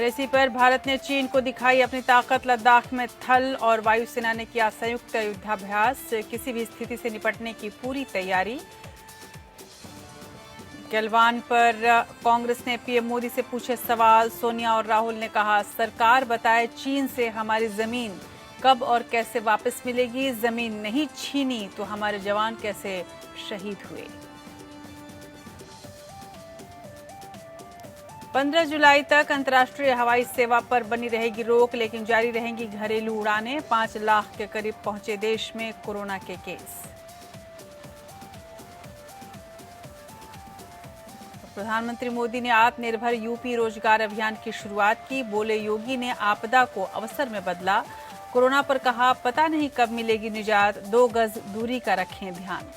इसी पर भारत ने चीन को दिखाई अपनी ताकत। लद्दाख में थल और वायुसेना ने किया संयुक्त युद्धाभ्यास। किसी भी स्थिति से निपटने की पूरी तैयारी। गलवान पर कांग्रेस ने पीएम मोदी से पूछे सवाल। सोनिया और राहुल ने कहा, सरकार बताए चीन से हमारी जमीन कब और कैसे वापस मिलेगी। जमीन नहीं छीनी तो हमारे जवान कैसे शहीद हुए। 15 जुलाई तक अंतर्राष्ट्रीय हवाई सेवा पर बनी रहेगी रोक, लेकिन जारी रहेंगी घरेलू उड़ानें। 5 लाख के करीब पहुंचे देश में कोरोना के केस। प्रधानमंत्री मोदी ने आत्मनिर्भर यूपी रोजगार अभियान की शुरुआत की। बोले, योगी ने आपदा को अवसर में बदला। कोरोना पर कहा, पता नहीं कब मिलेगी निजात, 2 गज दूरी का रखें ध्यान।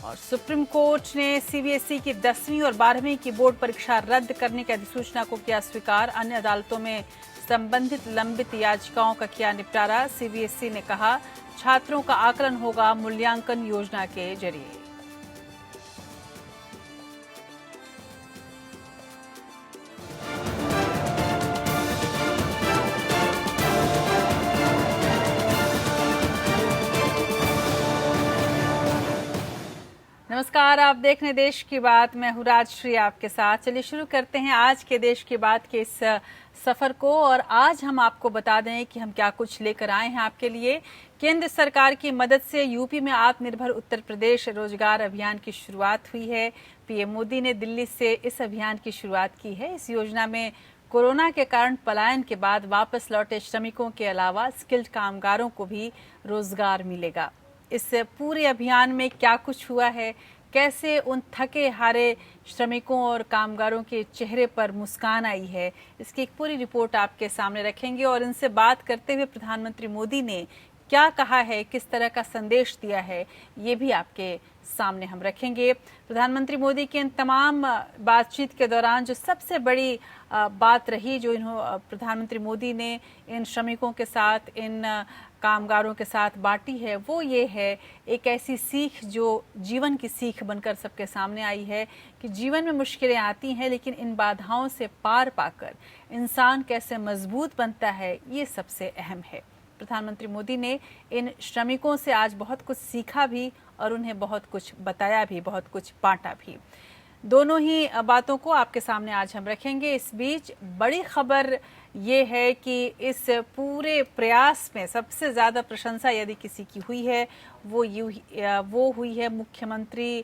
और सुप्रीम कोर्ट ने सीबीएसई की 10वीं और 12वीं की बोर्ड परीक्षा रद्द करने की अधिसूचना को किया स्वीकार। अन्य अदालतों में संबंधित लंबित याचिकाओं का किया निपटारा। सीबीएसई ने कहा, छात्रों का आकलन होगा मूल्यांकन योजना के जरिए। नमस्कार, आप देख रहे हैं देश की बात। मैं हूं राजश्री आपके साथ। चलिए शुरू करते हैं आज के देश की बात के इस सफर को। और आज हम आपको बता दें कि हम क्या कुछ लेकर आए हैं आपके लिए। केंद्र सरकार की मदद से यूपी में आत्मनिर्भर उत्तर प्रदेश रोजगार अभियान की शुरुआत हुई है। पीएम मोदी ने दिल्ली से इस अभियान की शुरुआत की है। इस योजना में कोरोना के कारण पलायन के बाद वापस लौटे श्रमिकों के अलावा स्किल्ड कामगारों को भी रोजगार मिलेगा। इस पूरे अभियान में क्या कुछ हुआ है, कैसे उन थके हारे श्रमिकों और कामगारों के चेहरे पर मुस्कान आई है, इसकी एक पूरी रिपोर्ट आपके सामने रखेंगे। और इनसे बात करते हुए प्रधानमंत्री मोदी ने क्या कहा है, किस तरह का संदेश दिया है, ये भी आपके सामने हम रखेंगे। प्रधानमंत्री मोदी के इन तमाम बातचीत के दौरान जो सबसे बड़ी बात रही, जो प्रधानमंत्री मोदी ने इन श्रमिकों के साथ, इन कामगारों के साथ बांटी है, वो ये है, एक ऐसी सीख जो जीवन की सीख बनकर सबके सामने आई है कि जीवन में मुश्किलें आती हैं, लेकिन इन बाधाओं से पार पाकर इंसान कैसे मजबूत बनता है, ये सबसे अहम है। प्रधानमंत्री मोदी ने इन श्रमिकों से आज बहुत कुछ सीखा भी और उन्हें बहुत कुछ बताया भी, बहुत कुछ बांटा भी। दोनों ही बातों को आपके सामने आज हम रखेंगे। इस बीच बड़ी खबर ये है कि इस पूरे प्रयास में सबसे ज़्यादा प्रशंसा यदि किसी की हुई है वो हुई है मुख्यमंत्री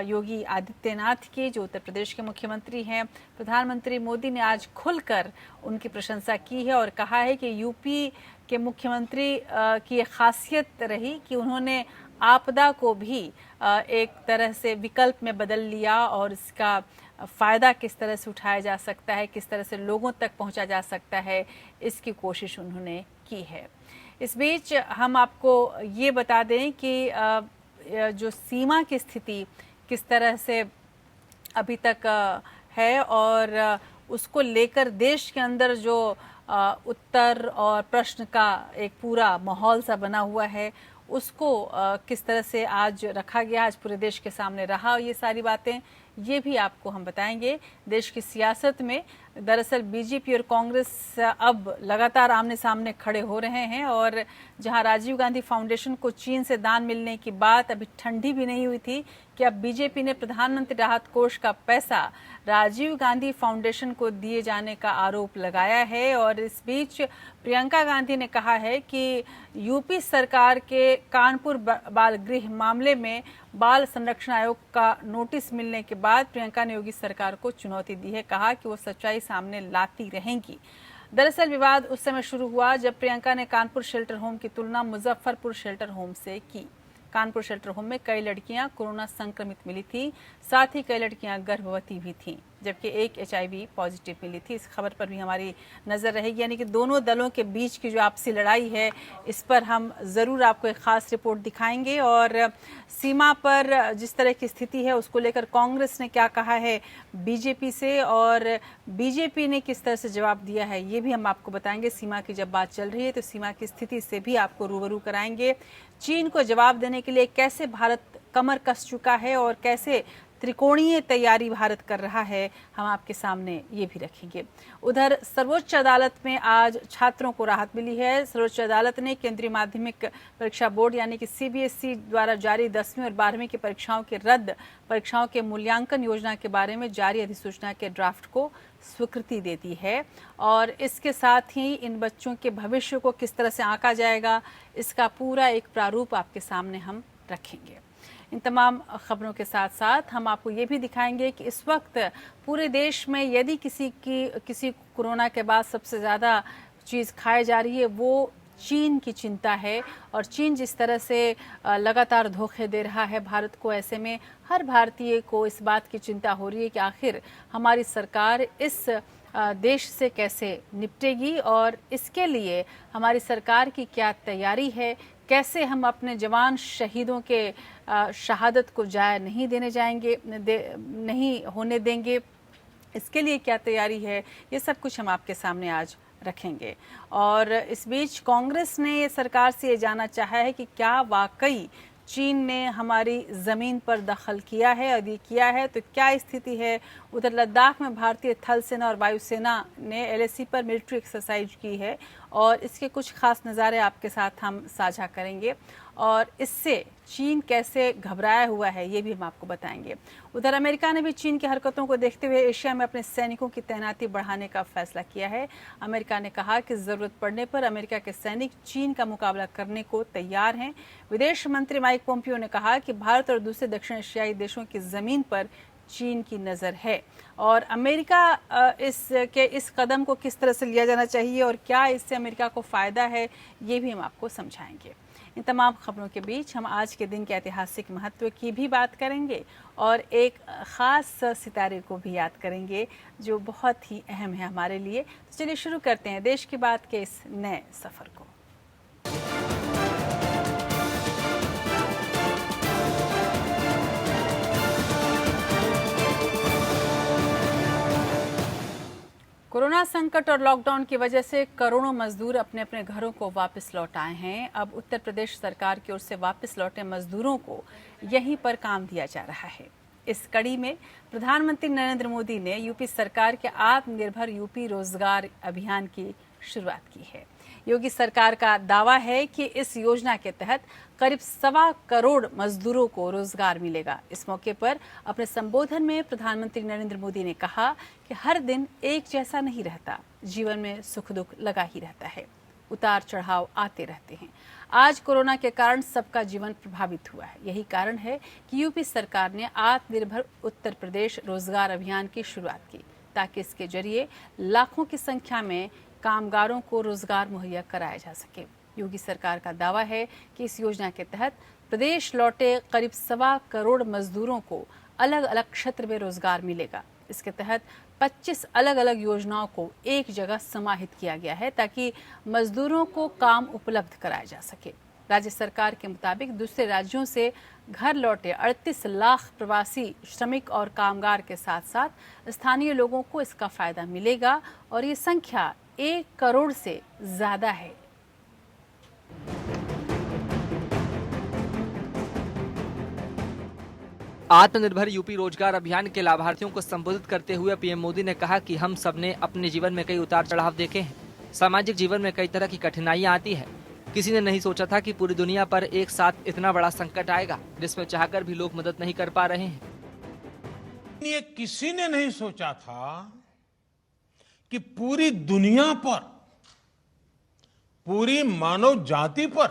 योगी आदित्यनाथ की, जो उत्तर प्रदेश के मुख्यमंत्री हैं। प्रधानमंत्री मोदी ने आज खुलकर उनकी प्रशंसा की है और कहा है कि यूपी के मुख्यमंत्री की एक खासियत रही कि उन्होंने आपदा को भी एक तरह से विकल्प में बदल लिया और इसका फ़ायदा किस तरह से उठाया जा सकता है, किस तरह से लोगों तक पहुंचा जा सकता है, इसकी कोशिश उन्होंने की है। इस बीच हम आपको ये बता दें कि जो सीमा की स्थिति किस तरह से अभी तक है और उसको लेकर देश के अंदर जो उत्तर और प्रश्न का एक पूरा माहौल सा बना हुआ है, उसको किस तरह से आज रखा गया, आज पूरे देश के सामने रहा। ये सारी बातें ये भी आपको हम बताएंगे। देश की सियासत में दरअसल बीजेपी और कांग्रेस अब लगातार आमने सामने खड़े हो रहे हैं और जहां राजीव गांधी फाउंडेशन को चीन से दान मिलने की बात अभी ठंडी भी नहीं हुई थी कि अब बीजेपी ने प्रधानमंत्री राहत कोष का पैसा राजीव गांधी फाउंडेशन को दिए जाने का आरोप लगाया है। और इस बीच प्रियंका गांधी ने कहा है कि यूपी सरकार के कानपुर बाल गृह मामले में बाल संरक्षण आयोग का नोटिस मिलने के बाद प्रियंका ने योगी सरकार को चुनौती दी है। कहा कि वो सच्चाई सामने लाती रहेंगी। दरअसल विवाद उस समय शुरू हुआ जब प्रियंका ने कानपुर शेल्टर होम की तुलना मुजफ्फरपुर शेल्टर होम से की। कानपुर शेल्टर होम में कई लड़कियां कोरोना संक्रमित मिली थी, साथ ही कई लड़कियां गर्भवती भी थीं, जबकि एक HIV पॉजिटिव मिली थी। इस खबर पर भी हमारी नज़र रहेगी। यानी कि दोनों दलों के बीच की जो आपसी लड़ाई है, इस पर हम ज़रूर आपको एक ख़ास रिपोर्ट दिखाएंगे। और सीमा पर जिस तरह की स्थिति है उसको लेकर कांग्रेस ने क्या कहा है बीजेपी से और बीजेपी ने किस तरह से जवाब दिया है, ये भी हम आपको बताएंगे। सीमा की जब बात चल रही है तो सीमा की स्थिति से भी आपको रूबरू कराएंगे। चीन को जवाब देने के लिए कैसे भारत कमर कस चुका है और कैसे त्रिकोणीय तैयारी भारत कर रहा है, हम आपके सामने ये भी रखेंगे। उधर सर्वोच्च अदालत में आज छात्रों को राहत मिली है। सर्वोच्च अदालत ने केंद्रीय माध्यमिक परीक्षा बोर्ड यानी कि सीबीएसई द्वारा जारी 10वीं और 12वीं की परीक्षाओं के रद्द परीक्षाओं के मूल्यांकन योजना के बारे में जारी अधिसूचना के ड्राफ्ट को स्वीकृति दे दी है और इसके साथ ही इन बच्चों के भविष्य को किस तरह से आंका जाएगा, इसका पूरा एक प्रारूप आपके सामने हम रखेंगे। इन तमाम खबरों के साथ साथ हम आपको ये भी दिखाएंगे कि इस वक्त पूरे देश में यदि किसी कोरोना के बाद सबसे ज़्यादा चीज़ खाई जा रही है वो चीन की चिंता है और चीन जिस तरह से लगातार धोखे दे रहा है भारत को, ऐसे में हर भारतीय को इस बात की चिंता हो रही है कि आखिर हमारी सरकार इस देश से कैसे निपटेगी और इसके लिए हमारी सरकार की क्या तैयारी है, कैसे हम अपने जवान शहीदों के शहादत को जाया नहीं नहीं होने देंगे, इसके लिए क्या तैयारी है, ये सब कुछ हम आपके सामने आज रखेंगे। और इस बीच कांग्रेस ने ये सरकार से ये जानना चाहा है कि क्या वाकई चीन ने हमारी ज़मीन पर दखल किया है, यदि किया है तो क्या स्थिति है। उधर लद्दाख में भारतीय थल सेना और वायुसेना ने एलएसी पर मिलिट्री एक्सरसाइज की है और इसके कुछ खास नज़ारे आपके साथ हम साझा करेंगे और इससे चीन कैसे घबराया हुआ है ये भी हम आपको बताएंगे। उधर अमेरिका ने भी चीन की हरकतों को देखते हुए एशिया में अपने सैनिकों की तैनाती बढ़ाने का फैसला किया है। अमेरिका ने कहा कि ज़रूरत पड़ने पर अमेरिका के सैनिक चीन का मुकाबला करने को तैयार हैं। विदेश मंत्री माइक पोम्पियो ने कहा कि भारत और दूसरे दक्षिण एशियाई देशों की ज़मीन पर चीन की नज़र है और अमेरिका इस कदम को किस तरह से लिया जाना चाहिए और क्या इससे अमेरिका को फ़ायदा है, ये भी हम आपको समझाएंगे। इन तमाम खबरों के बीच हम आज के दिन के ऐतिहासिक महत्व की भी बात करेंगे और एक ख़ास सितारे को भी याद करेंगे जो बहुत ही अहम है हमारे लिए। तो चलिए शुरू करते हैं देश की बात के इस नए सफ़र को। कोरोना संकट और लॉकडाउन की वजह से करोड़ों मजदूर अपने अपने घरों को वापस लौट आए हैं। अब उत्तर प्रदेश सरकार की ओर से वापस लौटे मजदूरों को यहीं पर काम दिया जा रहा है। इस कड़ी में प्रधानमंत्री नरेंद्र मोदी ने यूपी सरकार के आत्मनिर्भर यूपी रोजगार अभियान की शुरुआत की है। योगी सरकार का दावा है कि इस योजना के तहत करीब 1.25 करोड़ मजदूरों को रोजगार मिलेगा। इस मौके पर अपने संबोधन में प्रधानमंत्री नरेंद्र मोदी ने कहा कि हर दिन एक जैसा नहीं रहता, जीवन में सुख दुख लगा ही रहता है, उतार चढ़ाव आते रहते हैं। आज कोरोना के कारण सबका जीवन प्रभावित हुआ है। यही कारण है कि यूपी सरकार ने आत्मनिर्भर उत्तर प्रदेश रोजगार अभियान की शुरुआत की ताकि इसके जरिए लाखों की संख्या में कामगारों को रोजगार मुहैया कराया जा सके। योगी सरकार का दावा है कि इस योजना के तहत प्रदेश लौटे करीब 1.25 करोड़ मजदूरों को अलग अलग क्षेत्र में रोजगार मिलेगा। इसके तहत 25 अलग अलग योजनाओं को एक जगह समाहित किया गया है ताकि मजदूरों को काम उपलब्ध कराया जा सके। राज्य सरकार के मुताबिक दूसरे राज्यों से घर लौटे 38 लाख प्रवासी श्रमिक और कामगार के साथ साथ स्थानीय लोगों को इसका फायदा मिलेगा और ये संख्या 1 करोड़ से ज्यादा है। आत्मनिर्भर यूपी रोजगार अभियान के लाभार्थियों को संबोधित करते हुए पीएम मोदी ने कहा कि हम सबने अपने जीवन में कई उतार चढ़ाव देखे हैं। सामाजिक जीवन में कई तरह की कठिनाइयां आती है। किसी ने नहीं सोचा था कि पूरी दुनिया पर एक साथ इतना बड़ा संकट आएगा जिसमें चाहकर भी लोग मदद नहीं कर पा रहे हैं। ये किसी ने नहीं सोचा था कि पूरी दुनिया पर, पूरी मानव जाति पर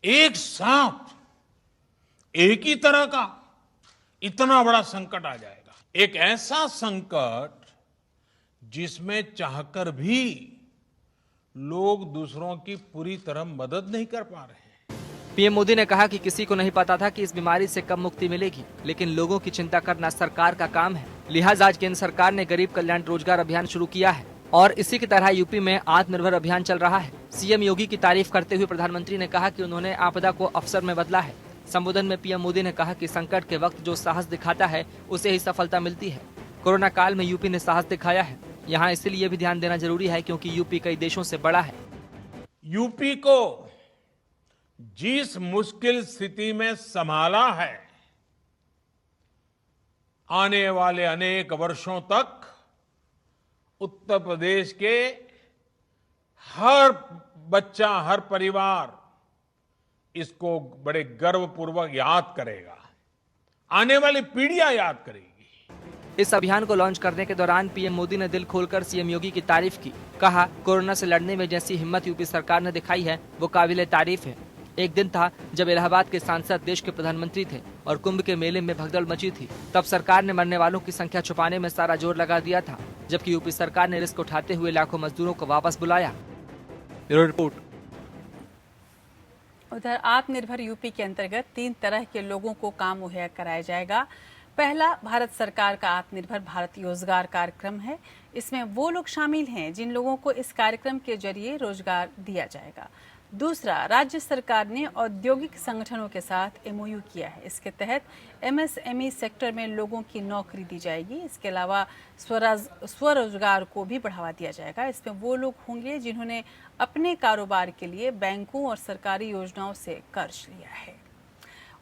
एक साथ एक ही तरह का इतना बड़ा संकट आ जाएगा। एक ऐसा संकट जिसमें चाहकर भी लोग दूसरों की पूरी तरह मदद नहीं कर पा रहे हैं। पीएम मोदी ने कहा कि किसी को नहीं पता था कि इस बीमारी से कब मुक्ति मिलेगी, लेकिन लोगों की चिंता करना सरकार का काम है। लिहाजा आज केंद्र सरकार ने गरीब कल्याण रोजगार अभियान शुरू किया है और इसी की तरह यूपी में आत्मनिर्भर अभियान चल रहा है। सीएम योगी की तारीफ करते हुए प्रधानमंत्री ने कहा कि उन्होंने आपदा को अवसर में बदला है। संबोधन में पीएम मोदी ने कहा कि संकट के वक्त जो साहस दिखाता है उसे ही सफलता मिलती है। कोरोना काल में यूपी ने साहस दिखाया है। यहाँ इसलिए भी ध्यान देना जरूरी है क्योंकि यूपी कई देशों से बड़ा है। यूपी को जिस मुश्किल स्थिति में संभाला है आने वाले अनेक वर्षों तक उत्तर प्रदेश के हर बच्चा, हर परिवार इसको बड़े गर्वपूर्वक याद करेगा, आने वाली पीढ़ियां याद करेगी। इस अभियान को लॉन्च करने के दौरान पीएम मोदी ने दिल खोलकर सीएम योगी की तारीफ की। कहा, कोरोना से लड़ने में जैसी हिम्मत यूपी सरकार ने दिखाई है वो काबिले तारीफ है। एक दिन था जब इलाहाबाद के सांसद देश के प्रधानमंत्री थे और कुंभ के मेले में भगदड़ मची थी। तब सरकार ने मरने वालों की संख्या छुपाने में सारा जोर लगा दिया था, जबकि यूपी सरकार ने रिस्क उठाते हुए लाखों मजदूरों को वापस बुलाया। Bureau report. उधर आत्मनिर्भर यूपी के अंतर्गत 3 तरह के लोगों को काम मुहैया कराया जाएगा। पहला भारत सरकार का आत्मनिर्भर भारत रोजगार कार्यक्रम है। इसमें वो लोग शामिल हैं जिन लोगों को इस कार्यक्रम के जरिए रोजगार दिया जाएगा। दूसरा, राज्य सरकार ने औद्योगिक संगठनों के साथ एमओयू किया है। इसके तहत एमएसएमई सेक्टर में लोगों की नौकरी दी जाएगी। इसके अलावा स्वरोजगार को भी बढ़ावा दिया जाएगा। इसमें वो लोग होंगे जिन्होंने अपने कारोबार के लिए बैंकों और सरकारी योजनाओं से कर्ज लिया है।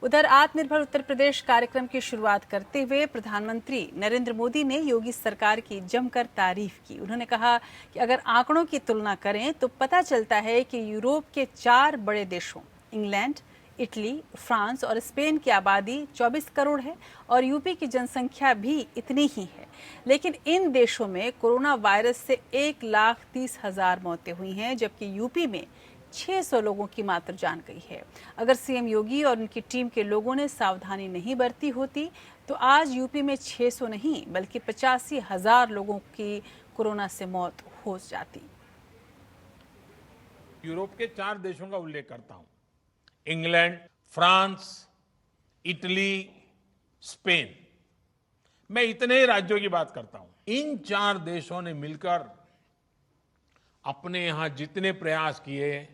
उधर आत्मनिर्भर उत्तर प्रदेश कार्यक्रम की शुरुआत करते हुए प्रधानमंत्री नरेंद्र मोदी ने योगी सरकार की जमकर तारीफ की। उन्होंने कहा कि अगर आंकड़ों की तुलना करें तो पता चलता है कि यूरोप के 4 बड़े देशों इंग्लैंड, इटली, फ्रांस और स्पेन की आबादी 24 करोड़ है और यूपी की जनसंख्या भी इतनी ही है। लेकिन इन देशों में कोरोना वायरस से 1,30,000 मौतें हुई हैं, जबकि यूपी में 600 लोगों की मात्र जान गई है। अगर सीएम योगी और उनकी टीम के लोगों ने सावधानी नहीं बरती होती तो आज यूपी में 600 नहीं बल्कि 85,000 लोगों की कोरोना से मौत हो जाती। यूरोप के 4 देशों का उल्लेख करता हूं, इंग्लैंड, फ्रांस, इटली, स्पेन। मैं इतने ही राज्यों की बात करता हूं। इन 4 देशों ने मिलकर अपने यहां जितने प्रयास किए,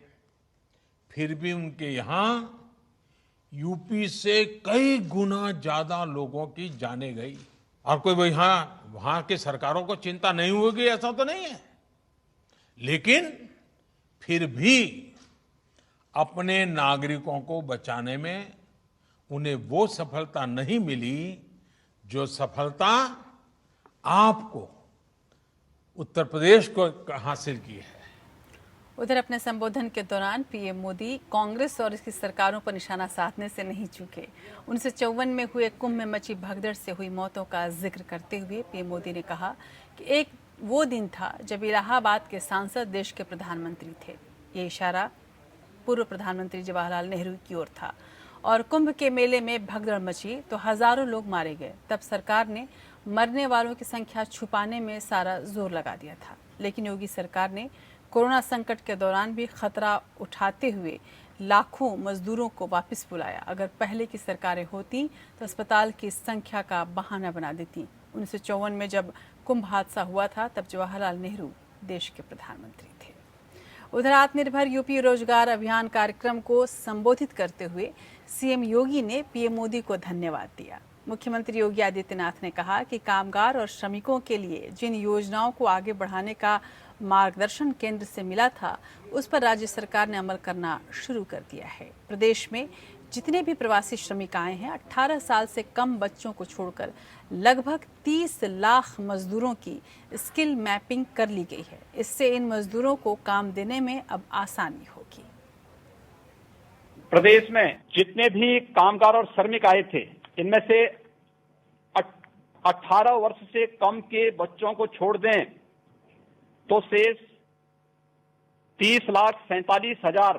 फिर भी उनके यहां यूपी से कई गुना ज्यादा लोगों की जाने गई। और कोई वहां के सरकारों को चिंता नहीं होगी ऐसा तो नहीं है, लेकिन फिर भी अपने नागरिकों को बचाने में उन्हें वो सफलता नहीं मिली जो सफलता आपको उत्तर प्रदेश को हासिल की है। उधर अपने संबोधन के दौरान पीएम मोदी कांग्रेस और इसकी सरकारों पर निशाना साधने से नहीं चूके। 1954 में हुए कुंभ में मची भगदड़ से हुई मौतों का जिक्र करते हुए पीएम मोदी ने कहा कि एक वो दिन था जब इलाहाबाद के सांसद देश के प्रधानमंत्री थे। ये इशारा पूर्व प्रधानमंत्री जवाहरलाल नेहरू की ओर था और कुंभ के मेले में भगदड़ मची तो हजारों लोग मारे गए। तब सरकार ने मरने वालों की संख्या छुपाने में सारा जोर लगा दिया था। लेकिन योगी सरकार ने कोरोना संकट के दौरान भी खतरा उठाते हुए लाखों मजदूरों को वापस बुलाया। अगर पहले की सरकारें होती तो अस्पताल की संख्या का बहाना बना देती। 1954 में जब कुंभ हादसा हुआ था तब जवाहरलाल नेहरू देश के प्रधानमंत्री थे। उधर आत्मनिर्भर यूपी रोजगार अभियान कार्यक्रम को संबोधित करते हुए सीएम योगी ने पीएम मोदी को धन्यवाद दिया। मुख्यमंत्री योगी आदित्यनाथ ने कहा कि कामगार और श्रमिकों के लिए जिन योजनाओं को आगे बढ़ाने का मार्गदर्शन केंद्र से मिला था उस पर राज्य सरकार ने अमल करना शुरू कर दिया है। प्रदेश में जितने भी प्रवासी श्रमिक आए हैं 18 साल से कम बच्चों को छोड़कर लगभग 30 लाख मजदूरों की स्किल मैपिंग कर ली गई है। इससे इन मजदूरों को काम देने में अब आसानी होगी। प्रदेश में जितने भी कामगार और श्रमिक आए थे इनमें से 18 वर्ष से कम के बच्चों को छोड़ दें तो शेष 30,47,000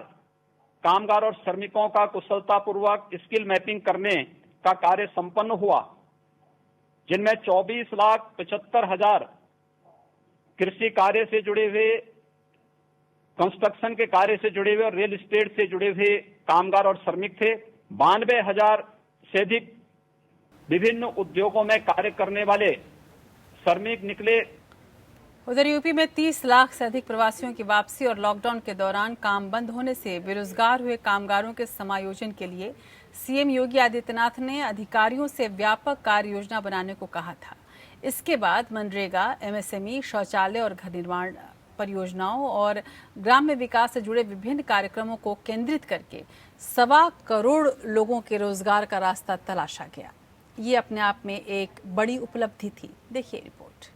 कामगार और श्रमिकों का कुशलतापूर्वक स्किल मैपिंग करने का कार्य संपन्न हुआ, जिनमें 24,75,000 कृषि कार्य से जुड़े हुए, कंस्ट्रक्शन के कार्य से जुड़े हुए और रियल एस्टेट से जुड़े हुए कामगार और श्रमिक थे। 92,000 से अधिक विभिन्न उद्योगों में कार्य करने वाले श्रमिक निकले। उधर यूपी में 30 लाख से अधिक प्रवासियों की वापसी और लॉकडाउन के दौरान काम बंद होने से बेरोजगार हुए कामगारों के समायोजन के लिए सीएम योगी आदित्यनाथ ने अधिकारियों से व्यापक कार्य योजना बनाने को कहा था। इसके बाद मनरेगा, एमएसएमई, शौचालय और घर निर्माण परियोजनाओं और ग्राम्य विकास से जुड़े विभिन्न कार्यक्रमों को केंद्रित करके 1.25 करोड़ लोगों के रोजगार का रास्ता तलाशा गया। ये अपने आप में एक बड़ी उपलब्धि थी। देखिए रिपोर्ट।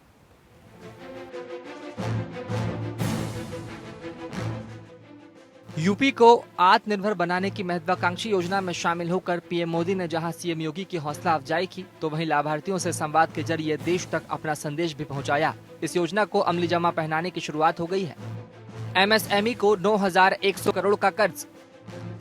यूपी को आत्मनिर्भर बनाने की महत्वाकांक्षी योजना में शामिल होकर पीएम मोदी ने जहां सीएम योगी की हौसला अफजाई की, तो वहीं लाभार्थियों से संवाद के जरिए देश तक अपना संदेश भी पहुंचाया। इस योजना को अमली जमा पहनाने की शुरुआत हो गई है। एमएसएमई को 9,100 करोड़ का कर्ज।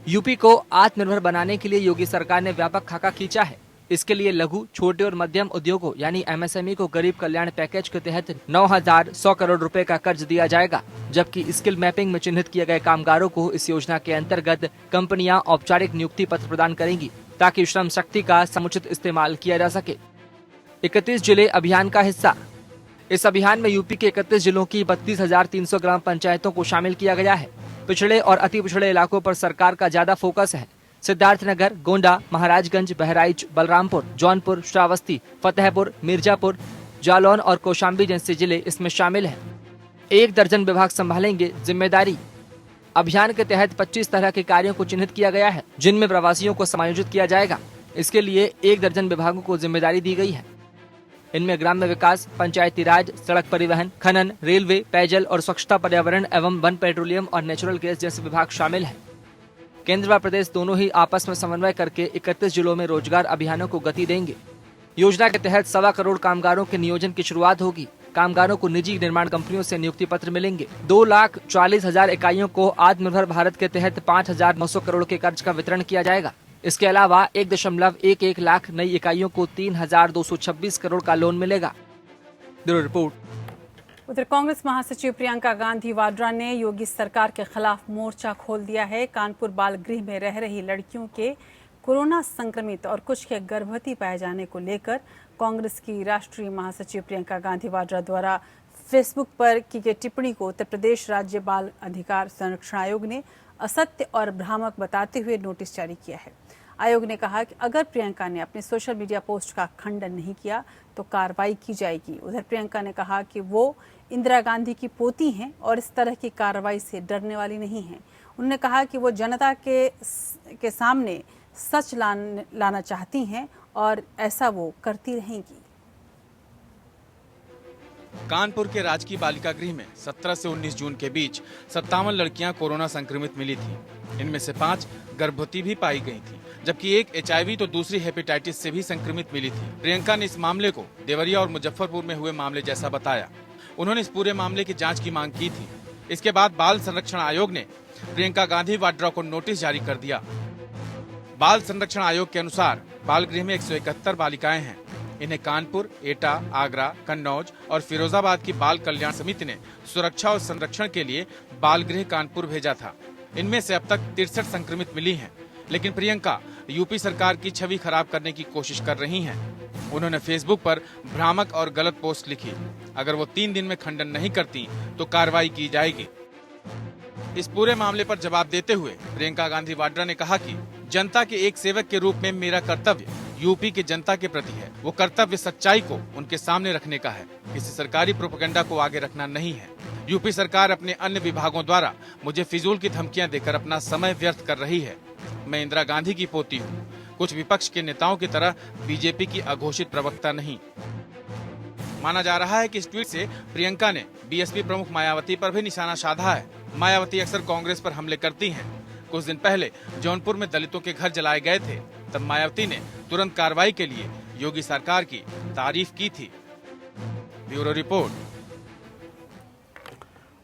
यूपी को आत्मनिर्भर बनाने के लिए योगी सरकार ने व्यापक खाका खींचा है। इसके लिए लघु, छोटे और मध्यम उद्योगों यानी एमएसएमई को गरीब कल्याण पैकेज के तहत 9,100 करोड़ रुपए का कर्ज दिया जाएगा, जबकि स्किल मैपिंग में चिन्हित किए गए कामगारों को इस योजना के अंतर्गत कंपनियां औपचारिक नियुक्ति पत्र प्रदान करेंगी, ताकि श्रम शक्ति का समुचित इस्तेमाल किया जा सके। 31 जिले अभियान का हिस्सा। इस अभियान में यूपी के 31 जिलों की 32,300 ग्राम पंचायतों को शामिल किया गया है। पिछड़े और अति पिछड़े इलाकों पर सरकार का ज्यादा फोकस है। सिद्धार्थनगर, गोंडा, महाराजगंज, बहराइच, बलरामपुर, जौनपुर, श्रावस्ती, फतेहपुर, मिर्जापुर, जालौन और कौशाम्बी जैसे जिले इसमें शामिल हैं। 1 दर्जन विभाग संभालेंगे जिम्मेदारी। अभियान के तहत 25 तरह के कार्यों को चिन्हित किया गया है, जिनमें प्रवासियों को समायोजित किया जाएगा। इसके लिए 1 दर्जन विभागों को जिम्मेदारी दी गई है। इनमें ग्राम्य विकास, पंचायती राज, सड़क परिवहन, खनन, रेलवे, पेयजल और स्वच्छता, पर्यावरण एवं वन, पेट्रोलियम और नेचुरल गैस जैसे विभाग शामिल हैं। केंद्र व प्रदेश दोनों ही आपस में समन्वय करके 31 जिलों में रोजगार अभियानों को गति देंगे। योजना के तहत 1.25 करोड़ कामगारों के नियोजन की शुरुआत होगी। कामगारों को निजी निर्माण कंपनियों से नियुक्ति पत्र मिलेंगे। 2,40,000 इकाइयों को आत्मनिर्भर भारत के तहत 5,900 करोड़ के कर्ज का वितरण किया जाएगा। इसके अलावा 1.11 लाख नई इकाइयों को 3,226 करोड़ का लोन मिलेगा। Bureau report. उधर कांग्रेस महासचिव प्रियंका गांधी वाड्रा ने योगी सरकार के खिलाफ मोर्चा खोल दिया है। कानपुर बाल गृह में रह रही लड़कियों के कोरोना संक्रमित और कुछ के गर्भवती पाए जाने को लेकर कांग्रेस की राष्ट्रीय महासचिव प्रियंका गांधी वाड्रा द्वारा फेसबुक पर की गई टिप्पणी को उत्तर प्रदेश राज्य बाल अधिकार संरक्षण आयोग ने असत्य और भ्रामक बताते हुए नोटिस जारी किया है। आयोग ने कहा कि अगर प्रियंका ने अपने सोशल मीडिया पोस्ट का खंडन नहीं किया तो कार्रवाई की जाएगी। उधर प्रियंका ने कहा कि वो इंदिरा गांधी की पोती हैं और इस तरह की कार्रवाई से डरने वाली नहीं हैं। उन्होंने कहा कि वो जनता के सामने सच लाना चाहती हैं और ऐसा वो करती रहेंगी। कानपुर के राजकीय बालिका गृह में 17 से 19 जून के बीच 57 लड़कियां कोरोना संक्रमित मिली थी। इनमें से 5 गर्भवती भी पाई गई थी, जबकि एक HIV तो दूसरी हेपेटाइटिस से भी संक्रमित मिली थी। प्रियंका ने इस मामले को देवरिया और मुजफ्फरपुर में हुए मामले जैसा बताया। उन्होंने इस पूरे मामले की जांच की मांग की थी। इसके बाद बाल संरक्षण आयोग ने प्रियंका गांधी वाड्रा को नोटिस जारी कर दिया। बाल संरक्षण आयोग के अनुसार बाल गृह में 171 बालिकाएं हैं। इन्हें कानपुर, एटा, आगरा, कन्नौज और फिरोजाबाद की बाल कल्याण समिति ने सुरक्षा और संरक्षण के लिए बाल गृह कानपुर भेजा था। इनमें से अब तक 63 संक्रमित मिली हैं, लेकिन प्रियंका यूपी सरकार की छवि खराब करने की कोशिश कर रही हैं। उन्होंने फेसबुक पर भ्रामक और गलत पोस्ट लिखी। अगर वो 3 दिन में खंडन नहीं करती तो कार्रवाई की जाएगी। इस पूरे मामले पर जवाब देते हुए प्रियंका गांधी वाड्रा ने कहा कि जनता के एक सेवक के रूप में मेरा कर्तव्य यूपी की जनता के प्रति है। वो कर्तव्य सच्चाई को उनके सामने रखने का है, किसी सरकारी प्रोपेगेंडा को आगे रखना नहीं है। यूपी सरकार अपने अन्य विभागों द्वारा मुझे फिजूल की धमकियां देकर अपना समय व्यर्थ कर रही है। मैं इंदिरा गांधी की पोती हूँ, कुछ विपक्ष के नेताओं की तरह बीजेपी की अघोषित प्रवक्ता नहीं। माना जा रहा है कि इस ट्वीट से प्रियंका ने बीएसपी प्रमुख मायावती पर भी निशाना साधा है। मायावती अक्सर कांग्रेस पर हमले करती हैं। कुछ दिन पहले जौनपुर में दलितों के घर जलाए गए थे, तब मायावती ने तुरंत कार्रवाई के लिए योगी सरकार की तारीफ की थी। Bureau report.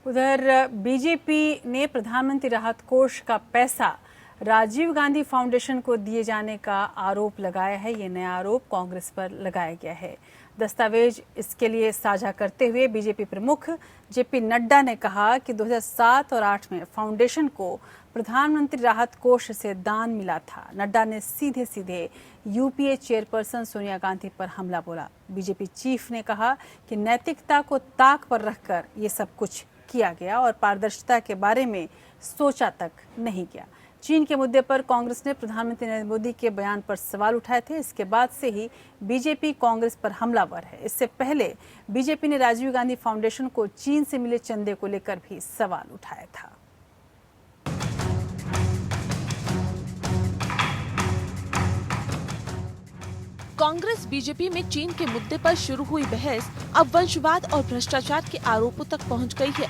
उधर बीजेपी ने प्रधानमंत्री राहत कोष का पैसा राजीव गांधी फाउंडेशन को दिए जाने का आरोप लगाया है। ये नया आरोप कांग्रेस पर लगाया गया है। दस्तावेज इसके लिए साझा करते हुए बीजेपी प्रमुख जेपी नड्डा ने कहा कि 2007 और 2008 में फाउंडेशन को प्रधानमंत्री राहत कोष से दान मिला था। नड्डा ने सीधे सीधे यूपीए चेयरपर्सन सोनिया गांधी पर हमला बोला। बीजेपी चीफ ने कहा कि नैतिकता को ताक पर रखकर ये सब कुछ किया गया और पारदर्शिता के बारे में सोचा तक नहीं गया। चीन के मुद्दे पर कांग्रेस ने प्रधानमंत्री नरेंद्र मोदी के बयान पर सवाल उठाए थे। इसके बाद से ही बीजेपी कांग्रेस पर हमलावर है। इससे पहले बीजेपी ने राजीव गांधी फाउंडेशन को चीन से मिले चंदे को लेकर भी सवाल उठाया था। कांग्रेस बीजेपी में चीन के मुद्दे पर शुरू हुई बहस अब वंशवाद और भ्रष्टाचार के आरोपों तक पहुंच गई है।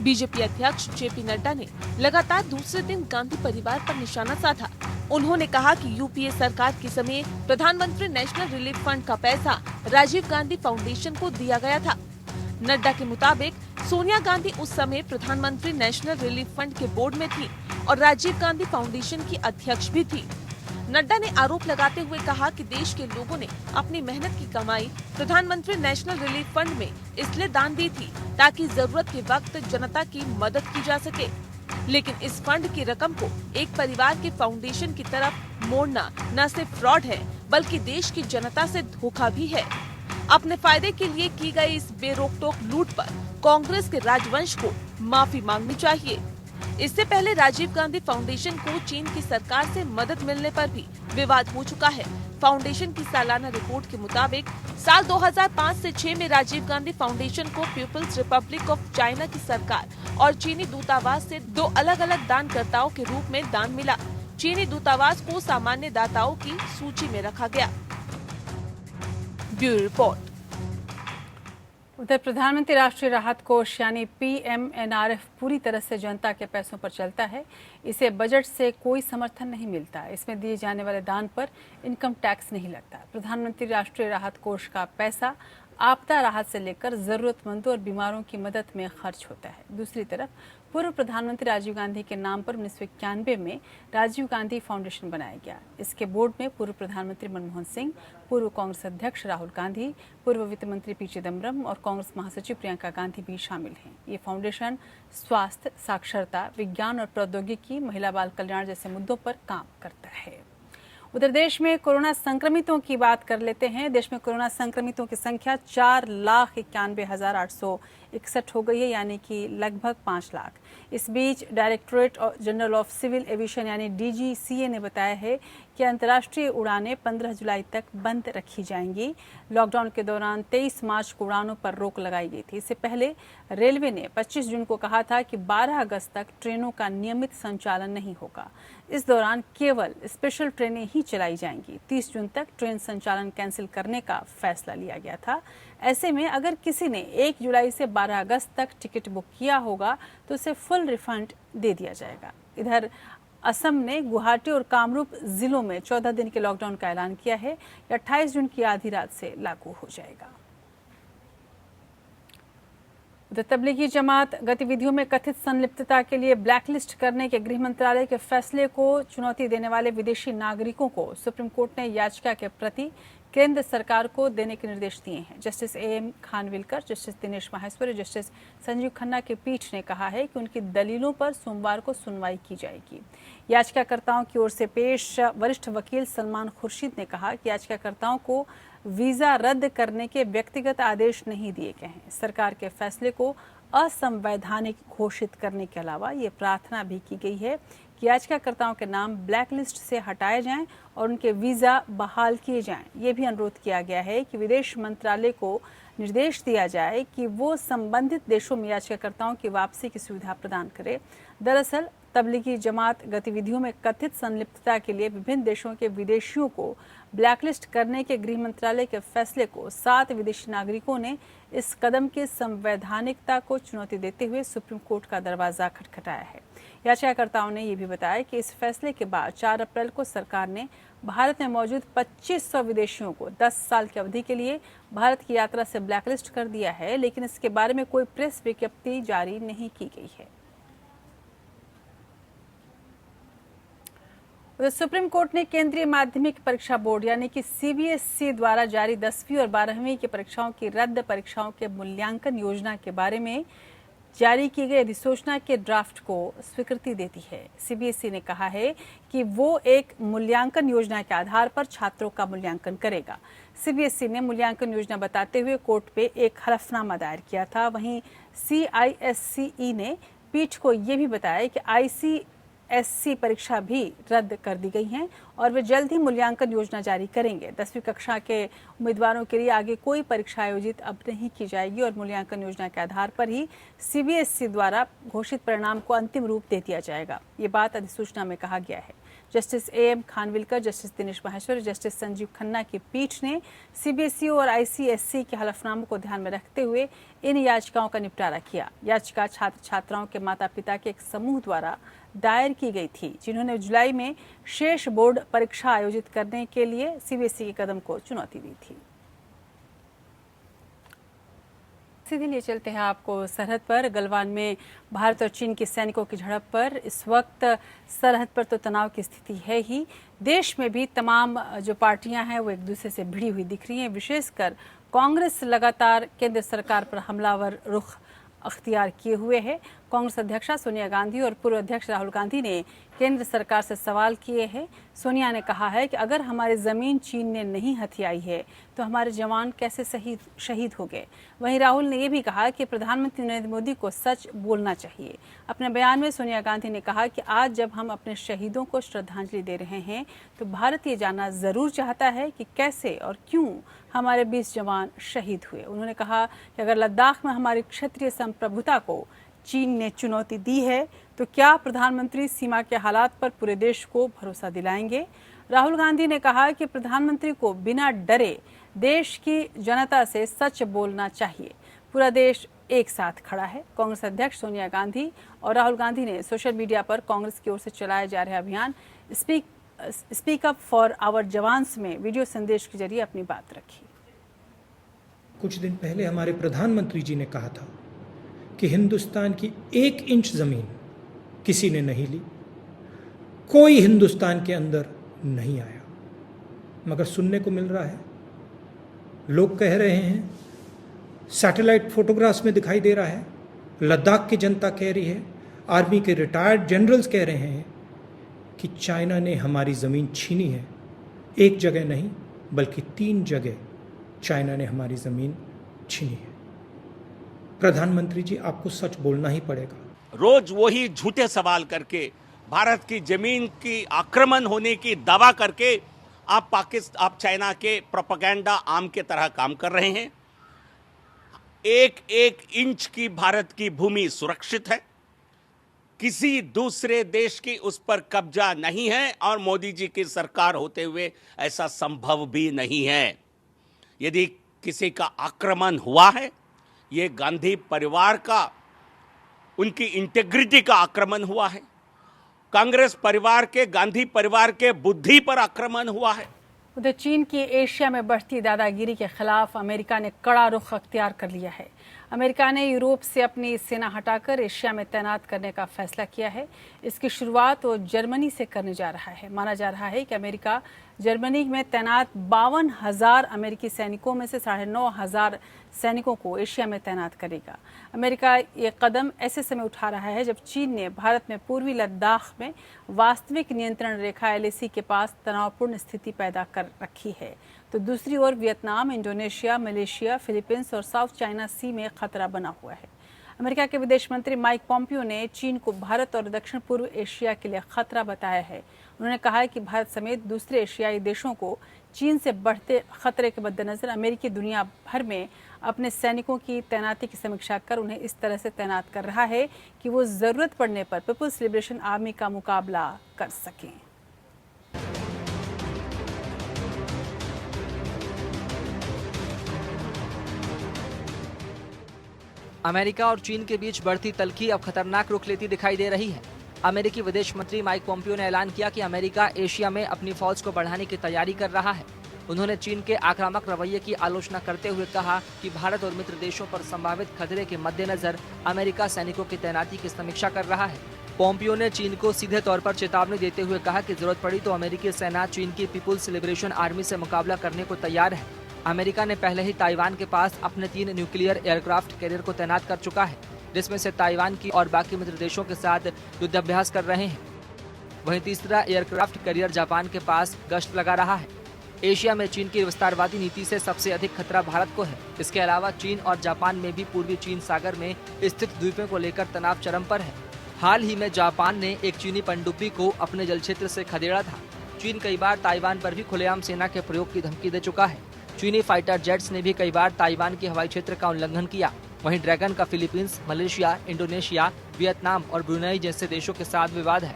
बीजेपी अध्यक्ष जेपी नड्डा ने लगातार दूसरे दिन गांधी परिवार पर निशाना साधा। उन्होंने कहा कि यूपीए सरकार के समय प्रधानमंत्री नेशनल रिलीफ फंड का पैसा राजीव गांधी फाउंडेशन को दिया गया था। नड्डा के मुताबिक सोनिया गांधी उस समय प्रधानमंत्री नेशनल रिलीफ फंड के बोर्ड में थी और राजीव गांधी फाउंडेशन की अध्यक्ष भी थी। नड्डा ने आरोप लगाते हुए कहा कि देश के लोगों ने अपनी मेहनत की कमाई प्रधानमंत्री नेशनल रिलीफ फंड में इसलिए दान दी थी ताकि जरूरत के वक्त जनता की मदद की जा सके, लेकिन इस फंड की रकम को एक परिवार के फाउंडेशन की तरफ मोड़ना न सिर्फ फ्रॉड है बल्कि देश की जनता से धोखा भी है। अपने फायदे के लिए की गई इस बेरोक-टोक लूट पर कांग्रेस के राजवंश को माफी मांगनी चाहिए। इससे पहले राजीव गांधी फाउंडेशन को चीन की सरकार से मदद मिलने पर भी विवाद हो चुका है। फाउंडेशन की सालाना रिपोर्ट के मुताबिक साल 2005 से 6 में राजीव गांधी फाउंडेशन को पीपल्स रिपब्लिक ऑफ चाइना की सरकार और चीनी दूतावास से 2 अलग-अलग दानकर्ताओं के रूप में दान मिला। चीनी दूतावास को सामान्य दाताओं की सूची में रखा गया। Bureau report. उधर प्रधानमंत्री राष्ट्रीय राहत कोष यानी PMNRF पूरी तरह से जनता के पैसों पर चलता है। इसे बजट से कोई समर्थन नहीं मिलता। इसमें दिए जाने वाले दान पर इनकम टैक्स नहीं लगता। प्रधानमंत्री राष्ट्रीय राहत कोष का पैसा आपदा राहत से लेकर जरूरतमंदों और बीमारों की मदद में खर्च होता है। दूसरी तरफ पूर्व प्रधानमंत्री राजीव गांधी के नाम पर 1991 में राजीव गांधी फाउंडेशन बनाया गया। इसके बोर्ड में पूर्व प्रधानमंत्री मनमोहन सिंह, पूर्व कांग्रेस अध्यक्ष राहुल गांधी, पूर्व वित्त मंत्री पी चिदम्बरम और कांग्रेस महासचिव प्रियंका गांधी भी शामिल हैं। ये फाउंडेशन स्वास्थ्य, साक्षरता, विज्ञान और प्रौद्योगिकी, महिला बाल कल्याण जैसे मुद्दों पर काम करता है। उधर देश में कोरोना संक्रमितों की बात कर लेते हैं। देश में कोरोना संक्रमितों की संख्या 4,91,861 हो गई है, यानी कि लगभग 5 लाख। इस बीच directorate general of civil aviation यानी DGCA ने बताया है कि अंतर्राष्ट्रीय उड़ानें 15 जुलाई तक बंद रखी जाएंगी। लॉकडाउन के दौरान 23 मार्च को उड़ानों पर रोक लगाई गई थी। इससे पहले रेलवे ने 25 जून को कहा था कि 12 अगस्त तक ट्रेनों का नियमित संचालन नहीं होगा। इस दौरान केवल स्पेशल ट्रेनें ही चलाई जाएंगी। 30 जून तक ट्रेन संचालन कैंसिल करने का फैसला लिया गया था। ऐसे में अगर किसी ने 1 जुलाई से 12 अगस्त तक टिकट बुक किया होगा तो उसे फुल रिफंड दे दिया जाएगा। इधर असम ने गुवाहाटी और कामरूप जिलों में 14 दिन के लॉकडाउन का ऐलान किया है। 28 जून की आधी रात से लागू हो जाएगा। उधर तबलीगी जमात गतिविधियों में कथित संलिप्तता के लिए ब्लैकलिस्ट करने के गृह मंत्रालय के फैसले को चुनौती देने वाले विदेशी नागरिकों को सुप्रीम कोर्ट ने याचिका के प्रति केंद्र सरकार को देने के निर्देश दिए हैं। Justice AM Khanwilkar, justice Dinesh Maheshwari, justice Sanjiv Khanna की पीठ ने कहा है कि उनकी दलीलों पर सोमवार को सुनवाई की जाएगी। याचिकाकर्ताओं की ओर से पेश वरिष्ठ वकील सलमान खुर्शीद ने कहा कि याचिकाकर्ताओं को वीजा रद्द करने के व्यक्तिगत आदेश नहीं दिए गए हैं। सरकार के फैसले को असंवैधानिक घोषित करने के अलावा ये प्रार्थना भी की गई है कि याचिकाकर्ताओं के नाम ब्लैकलिस्ट से हटाए जाएं और उनके वीजा बहाल किए जाएं। ये भी अनुरोध किया गया है कि विदेश मंत्रालय को निर्देश दिया जाए कि वो संबंधित देशों में याचिकाकर्ताओं की वापसी की सुविधा प्रदान करे। दरअसल तबलीगी जमात गतिविधियों में कथित संलिप्तता के लिए विभिन्न देशों के विदेशियों को ब्लैकलिस्ट करने के गृह मंत्रालय के फैसले को 7 विदेशी नागरिकों ने इस कदम की संवैधानिकता को चुनौती देते हुए सुप्रीम कोर्ट का दरवाजा खटखटाया है। याचिकाकर्ताओं ने ये भी बताया कि इस फैसले के बाद 4 अप्रैल को सरकार ने भारत में मौजूद 2500 विदेशियों को 10 साल की अवधि के लिए भारत की यात्रा से ब्लैकलिस्ट कर दिया है, लेकिन इसके बारे में कोई प्रेस विज्ञप्ति जारी नहीं की गई है। उधर सुप्रीम कोर्ट ने केंद्रीय माध्यमिक परीक्षा बोर्ड यानी कि CBSE द्वारा जारी 10वीं और 12वीं की परीक्षाओं की रद्द परीक्षाओं के मूल्यांकन योजना के बारे में जारी की गई अधिसूचना के ड्राफ्ट को स्वीकृति देती है। CBSE ने कहा है कि वो एक मूल्यांकन योजना के आधार पर छात्रों का मूल्यांकन करेगा। CBSE ने मूल्यांकन योजना बताते हुए कोर्ट पे एक हलफनामा दायर किया था। वहीं CISCE ने पीठ को ये भी बताया कि ICSE परीक्षा भी रद्द कर दी गई हैं और वे जल्द ही मूल्यांकन योजना जारी करेंगे। 10वीं कक्षा के उम्मीदवारों के लिए आगे कोई परीक्षा आयोजित अब नहीं की जाएगी और मूल्यांकन योजना के आधार पर ही CBSE द्वारा घोषित परिणाम को अंतिम रूप दे दिया जाएगा। ये बात अधिसूचना में कहा गया है। Justice AM Khanwilkar, justice Dinesh Maheshwari, justice Sanjiv Khanna की पीठ ने CBSE और ICSE के हलफनामों को ध्यान में रखते हुए इन याचिकाओं का निपटारा किया। याचिका छात्र छात्राओं के माता पिता के एक समूह द्वारा दायर की गई थी, जिन्होंने जुलाई में शेष बोर्ड परीक्षा आयोजित करने के लिए CBSE के कदम को चुनौती दी थी। सीधे लिए चलते हैं आपको सरहद पर। गलवान में भारत और चीन के सैनिकों की झड़प पर इस वक्त सरहद पर तो तनाव की स्थिति है ही, देश में भी तमाम जो पार्टियां हैं वो एक दूसरे से भिड़ी हुई दिख रही हैं। विशेषकर कांग्रेस लगातार केंद्र सरकार पर हमलावर रुख अख्तियार किए हुए है। कांग्रेस अध्यक्षा सोनिया गांधी और पूर्व अध्यक्ष राहुल गांधी ने केंद्र सरकार से सवाल किए हैं। सोनिया ने कहा है कि अगर हमारी जमीन चीन ने नहीं हथियाई है तो हमारे जवान कैसे शहीद हो गए। वहीं राहुल ने यह भी कहा कि प्रधानमंत्री नरेंद्र मोदी को सच बोलना चाहिए। अपने बयान में सोनिया गांधी ने कहा कि आज जब हम अपने शहीदों को श्रद्धांजलि दे रहे हैं तो भारत ये जानना जरूर चाहता है कि कैसे और क्यों हमारे 20 जवान शहीद हुए। उन्होंने कहा कि अगर लद्दाख में हमारी क्षेत्रीय संप्रभुता को चीन ने चुनौती दी है तो क्या प्रधानमंत्री सीमा के हालात पर पूरे देश को भरोसा दिलाएंगे। राहुल गांधी ने कहा कि प्रधानमंत्री को बिना डरे देश की जनता से सच बोलना चाहिए। पूरा देश एक साथ खड़ा है। कांग्रेस अध्यक्ष सोनिया गांधी और राहुल गांधी ने सोशल मीडिया पर कांग्रेस की ओर से चलाए जा रहे अभियान speak up for our jawans में वीडियो संदेश के जरिए अपनी बात रखी। कुछ दिन पहले हमारे प्रधानमंत्री जी ने कहा था कि हिंदुस्तान की 1 इंच जमीन किसी ने नहीं ली, कोई हिंदुस्तान के अंदर नहीं आया। मगर सुनने को मिल रहा है, लोग कह रहे हैं, सैटेलाइट फोटोग्राफ्स में दिखाई दे रहा है, लद्दाख की जनता कह रही है, आर्मी के रिटायर्ड जनरल्स कह रहे हैं कि चाइना ने हमारी ज़मीन छीनी है। एक जगह नहीं बल्कि 3 जगह चाइना ने हमारी ज़मीन छीनी है। प्रधानमंत्री जी, आपको सच बोलना ही पड़ेगा। रोज वही झूठे सवाल करके भारत की जमीन की आक्रमण होने की दावा करके आप चाइना के प्रोपेगेंडा आर्म के तरह काम कर रहे हैं। एक इंच की भारत की भूमि सुरक्षित है, किसी दूसरे देश की उस पर कब्जा नहीं है और मोदी जी की सरकार होते हुए ऐसा संभव भी नहीं है। यदि किसी का आक्रमण हुआ है, ये गांधी परिवार का, उनकी इंटेग्रिटी का आक्रमण हुआ है। कांग्रेस परिवार के, गांधी परिवार के बुद्धि पर आक्रमण हुआ है। उधर चीन की एशिया में बढ़ती दादागिरी के खिलाफ अमेरिका ने कड़ा रुख अख्तियार कर लिया है। अमेरिका ने यूरोप से अपनी सेना हटाकर एशिया में तैनात करने का फैसला किया है। इसकी शुरुआत वो जर्मनी से करने जा रहा है। माना जा रहा है कि अमेरिका जर्मनी में तैनात 52,000 अमेरिकी सैनिकों में से 9,500 सैनिकों को एशिया में तैनात करेगा। अमेरिका ये कदम ऐसे समय उठा रहा है जब चीन ने भारत में पूर्वी लद्दाख में वास्तविक नियंत्रण रेखा LAC के पास तनावपूर्ण स्थिति पैदा कर रखी है, तो दूसरी ओर वियतनाम, इंडोनेशिया, मलेशिया, फिलीपींस और साउथ चाइना सी में खतरा बना हुआ है। अमेरिका के विदेश मंत्री माइक पॉम्पियो ने चीन को भारत और दक्षिण पूर्व एशिया के लिए खतरा बताया है। उन्होंने कहा है कि भारत समेत दूसरे एशियाई देशों को चीन से बढ़ते खतरे के मद्देनजर अमेरिकी दुनिया भर में अपने सैनिकों की तैनाती की समीक्षा कर उन्हें इस तरह से तैनात कर रहा है कि वो जरूरत पड़ने पर पीपुल्स लिबरेशन आर्मी का मुकाबला कर सकें। अमेरिका और चीन के बीच बढ़ती तल्खी अब खतरनाक रुख लेती दिखाई दे रही है। अमेरिकी विदेश मंत्री माइक पोम्पियो ने ऐलान किया कि अमेरिका एशिया में अपनी फौज को बढ़ाने की तैयारी कर रहा है। उन्होंने चीन के आक्रामक रवैये की आलोचना करते हुए कहा कि भारत और मित्र देशों पर संभावित खतरे के मद्देनजर अमेरिका सैनिकों की तैनाती की समीक्षा कर रहा है। पोम्पियो ने चीन को सीधे तौर पर चेतावनी देते हुए कहा कि जरूरत पड़ी तो अमेरिकी सेना चीन की पीपुल्स लिबरेशन आर्मी से मुकाबला करने को तैयार है। अमेरिका ने पहले ही ताइवान के पास अपने 3 न्यूक्लियर एयरक्राफ्ट कैरियर को तैनात कर चुका है, जिसमें से ताइवान की और बाकी मित्र देशों के साथ युद्धाभ्यास कर रहे हैं। वहीं तीसरा एयरक्राफ्ट कैरियर जापान के पास गश्त लगा रहा है। एशिया में चीन की विस्तारवादी नीति से सबसे अधिक खतरा भारत को है। इसके अलावा चीन और जापान में भी पूर्वी चीन सागर में स्थित द्वीपों को लेकर तनाव चरम पर है। हाल ही में जापान ने एक चीनी पनडुब्बी को अपने जल क्षेत्र से खदेड़ा था। चीन कई बार ताइवान पर भी खुलेआम सेना के प्रयोग की धमकी दे चुका है। चीनी फाइटर जेट्स ने भी कई बार ताइवान के हवाई क्षेत्र का उल्लंघन किया। वहीं ड्रैगन का फिलीपींस, मलेशिया, इंडोनेशिया, वियतनाम और ब्रुनेई जैसे देशों के साथ विवाद है।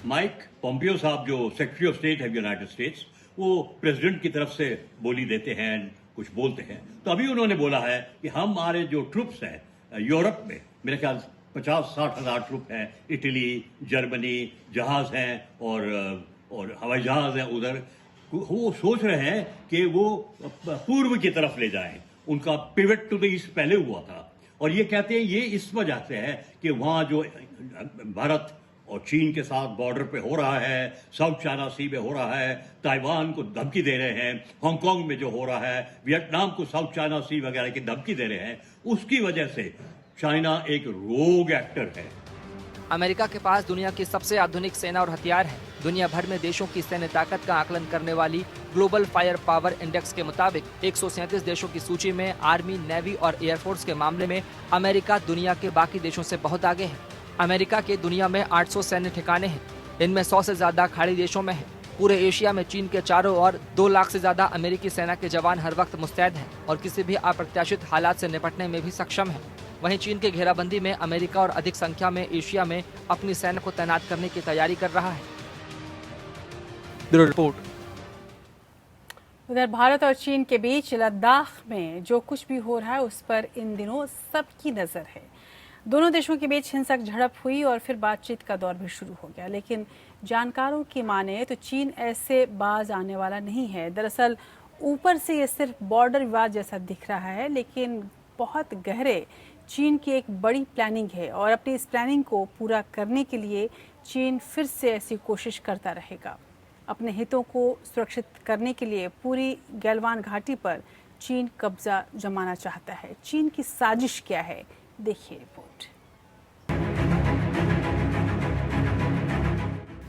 माइक पोम्पियो साहब जो सेक्रेटरी ऑफ स्टेट है यूनाइटेड स्टेट्स, वो प्रेसिडेंट की तरफ से बोली देते हैं, कुछ बोलते हैं। तो अभी उन्होंने बोला है कि हमारे जो ट्रूप्स हैं यूरोप में, मेरे ख्याल 50-60 हज़ार ट्रूप हैं, इटली, जर्मनी, जहाज हैं और हवाई जहाज हैं उधर, वो सोच रहे हैं कि वो पूर्व की तरफ ले जाएं। उनका पिवट टू द ईस्ट पहले हुआ था, और ये कहते हैं ये इस वजह से है कि वहाँ जो भारत और चीन के साथ बॉर्डर पे हो रहा है, साउथ चाइना सी में हो रहा है, ताइवान को धमकी दे रहे हैं, हांगकांग में जो हो रहा है, वियतनाम को साउथ चाइना सी वगैरह की धमकी दे रहे हैं, उसकी वजह से चाइना एक रोग एक्टर है। अमेरिका के पास दुनिया की सबसे आधुनिक सेना और हथियार है। दुनिया भर में देशों की सैन्य ताकत का आकलन करने वाली ग्लोबल फायर पावर इंडेक्स के मुताबिक 137 देशों की सूची में आर्मी, नेवी और एयरफोर्स के मामले में अमेरिका दुनिया के बाकी देशों से बहुत आगे है। अमेरिका के दुनिया में 800 सैन्य ठिकाने हैं, इनमें 100 से ज्यादा खाड़ी देशों में है। पूरे एशिया में चीन के चारों ओर 2 लाख से ज्यादा अमेरिकी सेना के जवान हर वक्त मुस्तैद हैं और किसी भी अप्रत्याशित हालात से निपटने में भी सक्षम है। वहीं चीन के घेराबंदी में अमेरिका और अधिक संख्या में एशिया में अपनी सेना को तैनात करने की तैयारी कर रहा है। Bureau report. उधर भारत और चीन के बीच लद्दाख में जो कुछ भी हो रहा है उस पर इन दिनों सबकी नजर है। दोनों देशों के बीच हिंसक झड़प हुई और फिर बातचीत का दौर भी शुरू हो गया, लेकिन जानकारों की माने तो चीन ऐसे बाज आने वाला नहीं है। दरअसल ऊपर से ये सिर्फ बॉर्डर विवाद जैसा दिख रहा है, लेकिन बहुत गहरे चीन की एक बड़ी प्लानिंग है और अपनी इस प्लानिंग को पूरा करने के लिए चीन फिर से ऐसी कोशिश करता रहेगा। अपने हितों को सुरक्षित करने के लिए पूरी गलवान घाटी पर चीन कब्जा जमाना चाहता है। चीन की साजिश क्या है, देखिए रिपोर्ट।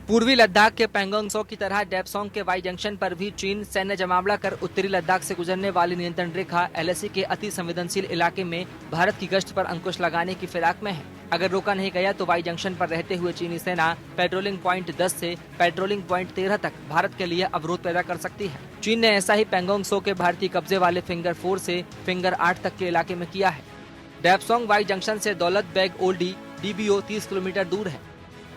पूर्वी लद्दाख के पैंगोंग सो की तरह डेपसोंग के वाई जंक्शन पर भी चीन सैन्य जमावड़ा कर उत्तरी लद्दाख से गुजरने वाली नियंत्रण रेखा LAC के अति संवेदनशील इलाके में भारत की गश्त पर अंकुश लगाने की फिराक में है। अगर रोका नहीं गया तो वाई जंक्शन पर रहते हुए चीनी सेना पेट्रोलिंग पॉइंट 10 से पेट्रोलिंग पॉइंट 13 तक भारत के लिए अवरोध पैदा कर सकती है। चीन ने ऐसा ही पैंगोंग सो के भारतीय कब्जे वाले फिंगर 4 से फिंगर 8 तक के इलाके में किया है। डेपसोंग वाई जंक्शन से दौलत बेग ओल्डी DBO 30 किलोमीटर दूर है।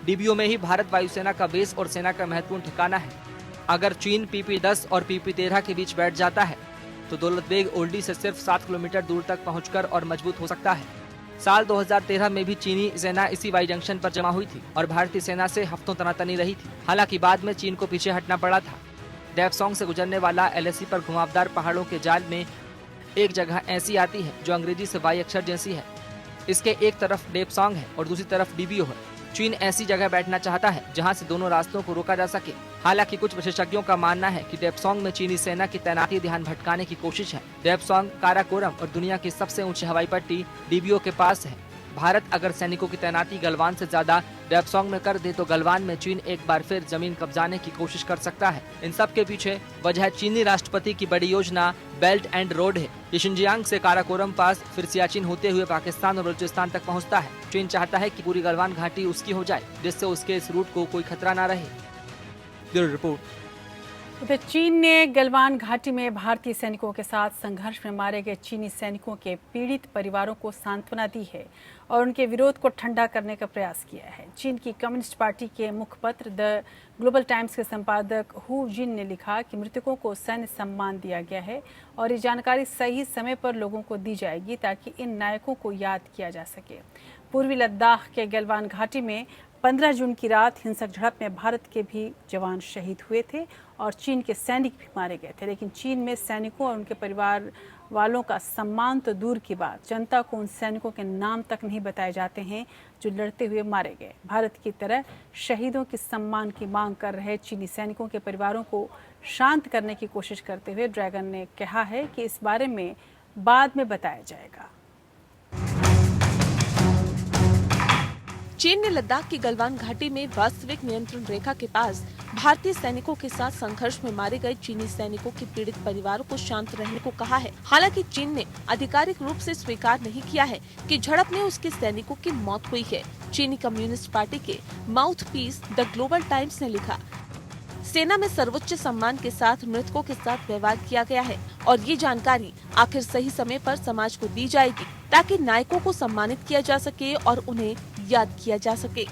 DBO में ही भारत वायुसेना का बेस और सेना का महत्वपूर्ण ठिकाना है। अगर चीन PP-10 और PP-13 के बीच बैठ जाता है तो दौलत बेग ओल्डी से सिर्फ 7 किलोमीटर दूर तक पहुंचकर और मजबूत हो सकता है। साल 2013 में भी चीनी सेना इसी वाई जंक्शन पर जमा हुई थी और भारतीय सेना से हफ्तों तनातनी रही थी। हालांकि बाद में चीन को पीछे हटना पड़ा था। डेपसोंग से गुजरने वाला LAC पर घुमावदार पहाड़ों के जाल में एक जगह ऐसी आती है जो अंग्रेजी से वाई अक्षर जैसी है। इसके एक तरफ डेपसोंग है और दूसरी तरफ DBO है। चीन ऐसी जगह बैठना चाहता है जहां से दोनों रास्तों को रोका जा सके। हालांकि कुछ विशेषज्ञों का मानना है कि डेपसोंग में चीनी सेना की तैनाती ध्यान भटकाने की कोशिश है। डेपसोंग, काराकोरम और दुनिया की सबसे ऊंची हवाई पट्टी DBO के पास है। भारत अगर सैनिकों की तैनाती गलवान से ज्यादा डेपसोंग में कर दे तो गलवान में चीन एक बार फिर जमीन कब्जाने की कोशिश कर सकता है। इन सब के पीछे वजह चीनी राष्ट्रपति की बड़ी योजना बेल्ट एंड रोड है। ये शिंजियांग से काराकोरम पास फिर सियाचिन होते हुए पाकिस्तान और बलूचिस्तान तक पहुंचता है। चीन चाहता है कि पूरी गलवान घाटी उसकी हो जाए, जिससे उसके इस रूट को कोई खतरा न रहे। Bureau report. उधर चीन ने गलवान घाटी में भारतीय सैनिकों के साथ संघर्ष में मारे गए चीनी सैनिकों के पीड़ित परिवारों को सांत्वना दी है और उनके विरोध को ठंडा करने का प्रयास किया है। चीन की कम्युनिस्ट पार्टी के मुखपत्र द ग्लोबल टाइम्स के संपादक हु जिन ने लिखा कि मृतकों को सैन्य सम्मान दिया गया है और ये जानकारी सही समय पर लोगों को दी जाएगी ताकि इन नायकों को याद किया जा सके। पूर्वी लद्दाख के गलवान घाटी में 15 जून की रात हिंसक झड़प में भारत के भी जवान शहीद हुए थे और चीन के सैनिक भी मारे गए थे। लेकिन चीन में सैनिकों और उनके परिवार वालों का सम्मान तो दूर की बात, जनता को उन सैनिकों के नाम तक नहीं बताए जाते हैं जो लड़ते हुए मारे गए। भारत की तरह शहीदों के सम्मान की मांग कर रहे चीनी सैनिकों के परिवारों को शांत करने की कोशिश करते हुए ड्रैगन ने कहा है कि इस बारे में बाद में बताया जाएगा। चीन ने लद्दाख की गलवान घाटी में वास्तविक नियंत्रण रेखा के पास भारतीय सैनिकों के साथ संघर्ष में मारे गए चीनी सैनिकों के पीड़ित परिवारों को शांत रहने को कहा है। हालांकि चीन ने आधिकारिक रूप से स्वीकार नहीं किया है कि झड़प में उसके सैनिकों की मौत हुई है। चीनी कम्युनिस्ट पार्टी के mouthpiece the Global Times ने लिखा, सेना में सर्वोच्च सम्मान के साथ मृतकों के साथ व्यवहार किया गया है और ये जानकारी आखिर सही समय पर समाज को दी जाएगी ताकि नायकों को सम्मानित किया जा सके और उन्हें याद किया जा सके।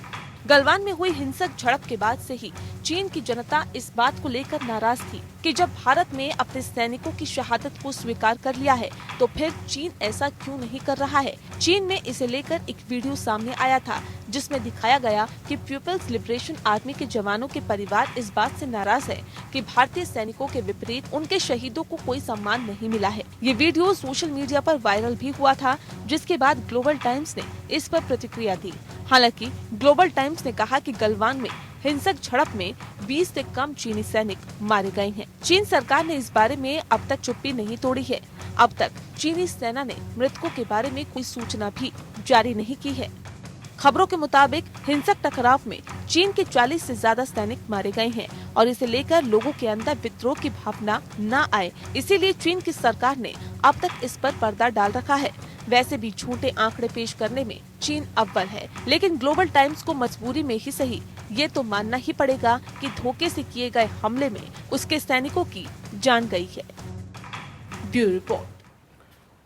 गलवान में हुई हिंसक झड़प के बाद से ही चीन की जनता इस बात को लेकर नाराज थी कि जब भारत में अपने सैनिकों की शहादत को स्वीकार कर लिया है तो फिर चीन ऐसा क्यों नहीं कर रहा है। चीन में इसे लेकर एक वीडियो सामने आया था जिसमें दिखाया गया कि पीपल्स लिबरेशन आर्मी के जवानों के परिवार इस बात से नाराज है कि भारतीय सैनिकों के विपरीत उनके शहीदों को कोई सम्मान नहीं मिला है। ये वीडियो सोशल मीडिया पर वायरल भी हुआ था, जिसके बाद ग्लोबल टाइम्स ने इस पर प्रतिक्रिया दी। हालांकि ग्लोबल टाइम्स ने कहा कि गलवान में हिंसक झड़प में 20 से कम चीनी सैनिक मारे गए हैं। चीन सरकार ने इस बारे में अब तक चुप्पी नहीं तोड़ी है। अब तक चीनी सेना ने मृतकों के बारे में कोई सूचना भी जारी नहीं की है। खबरों के मुताबिक हिंसक टकराव में चीन के 40 से ज्यादा सैनिक मारे गए हैं और इसे लेकर लोगों के अंदर विद्रोह की भावना न आए, इसीलिए चीन की सरकार ने अब तक इस पर पर्दा डाल रखा है। वैसे भी झूठे आंकड़े पेश करने में चीन अव्वल है, लेकिन ग्लोबल टाइम्स को मजबूरी में ही सही ये तो मानना ही पड़ेगा कि धोखे से किए गए हमले में उसके सैनिकों की जान गई है। Bureau report.